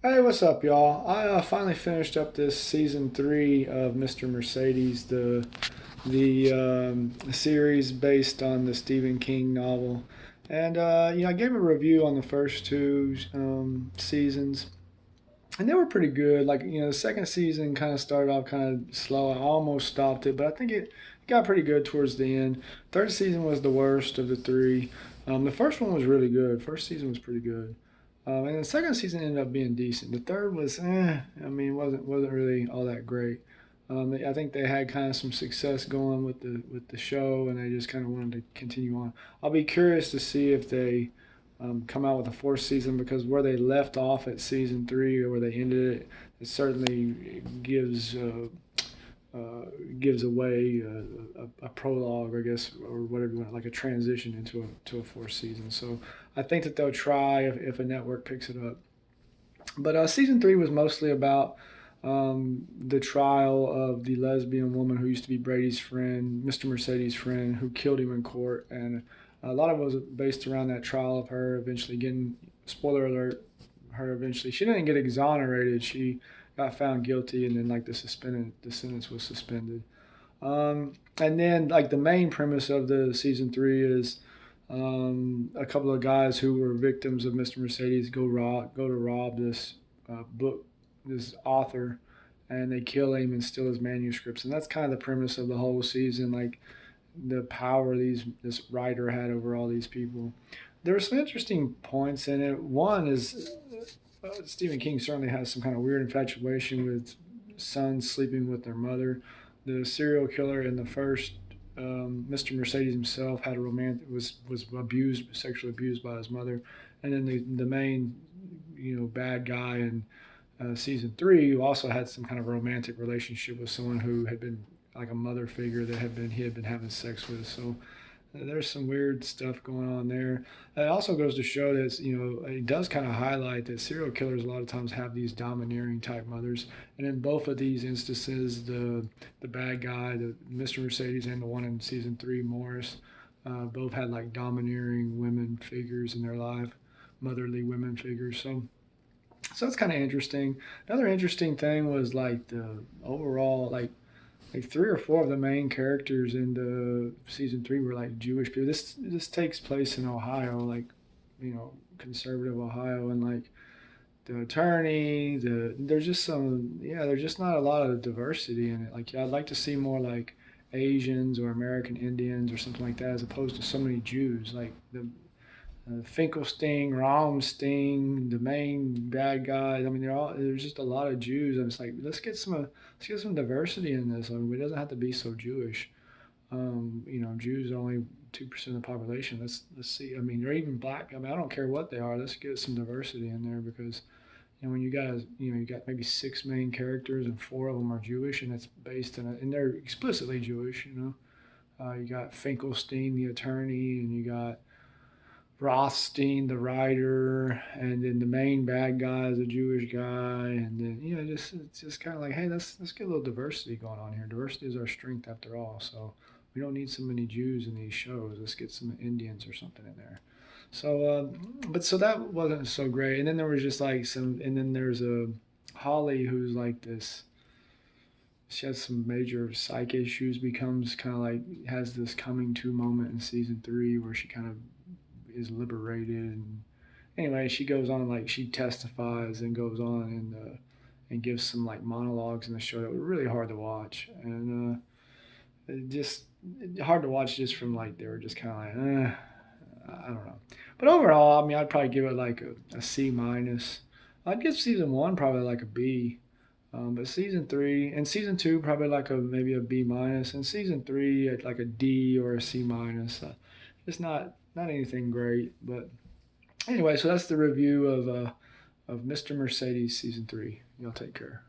Hey, what's up, y'all? I finally finished up this season three of Mr. Mercedes, the series based on the Stephen King novel, and I gave a review on the first two seasons, and they were pretty good. Like the second season kind of started off kind of slow. I almost stopped it, but I think it got pretty good towards the end. Third season was the worst of the three. The first one was really good. First season was pretty good. And the second season ended up being decent. The third was, I mean, wasn't really all that great. I think they had kind of some success going with the show, and they just kind of wanted to continue on. I'll be curious to see if they come out with a fourth season because where they left off at season three or where they ended it, it certainly gives away a prologue, I guess, or whatever you want, like a transition into a fourth season. So I think that they'll try if a network picks it up. But season three was mostly about the trial of the lesbian woman who used to be Brady's friend, Mr. Mercedes' friend, who killed him in court, and a lot of it was based around that trial of her eventually getting. Spoiler alert: her eventually she didn't get exonerated. She got found guilty, and then like the sentence was suspended. And then like the main premise of the season three is a couple of guys who were victims of Mr. Mercedes go to rob this book this author, and they kill him and steal his manuscripts, and that's kind of the premise of the whole season, like the power this writer had over all these people. There were some interesting points in it. One is Stephen King certainly has some kind of weird infatuation with sons sleeping with their mother. The serial killer in the first, Mr. Mercedes himself had a romantic was abused, sexually abused by his mother, and then the main, bad guy in season three who also had some kind of romantic relationship with someone who had been like a mother figure that he had been having sex with. So there's some weird stuff going on there. It also goes to show that it does kind of highlight that serial killers a lot of times have these domineering type mothers, and in both of these instances, the bad guy, the Mr. Mercedes, and the one in season three, Morris, both had like domineering women figures in their life, motherly women figures. So that's kind of interesting. Another interesting thing was like the overall like three or four of the main characters in the season three were like Jewish people. This takes place in Ohio, like conservative Ohio, and like the attorney, there's just there's just not a lot of diversity in it. Like I'd like to see more like Asians or American Indians or something like that, as opposed to so many Jews. Like the Finkelstein, Raumstein, the main bad guys. I mean, there's just a lot of Jews, and it's like let's get some diversity in this. I mean, it doesn't have to be so Jewish. Jews are only 2% of the population. Let's see. I mean, they're even black. I mean, I don't care what they are. Let's get some diversity in there because when you got maybe six main characters and four of them are Jewish, and it's based and they're explicitly Jewish. You got Finkelstein, the attorney, and you got Rothstein, the writer, and then the main bad guy is a Jewish guy, and then just it's just kind of like, hey, let's get a little diversity going on here. Diversity is our strength after all, so we don't need so many Jews in these shows. Let's get some Indians or something in there. So that wasn't so great. And then there was just like and then there's a Holly who's like this. She has some major psych issues. Becomes kind of like has this coming to moment in season three where she kind of is liberated. And anyway, she goes on like she testifies and goes on and gives some like monologues in the show that were really hard to watch, and just hard to watch just from like they were just kind of like I don't know. But overall, I mean, I'd probably give it like a C minus. I'd give season one probably like a B. But season three and season two probably like a maybe a B minus, and season three at like a D or a C minus. It's not anything great, but anyway, so that's the review of Mr. Mercedes season three. Y'all take care.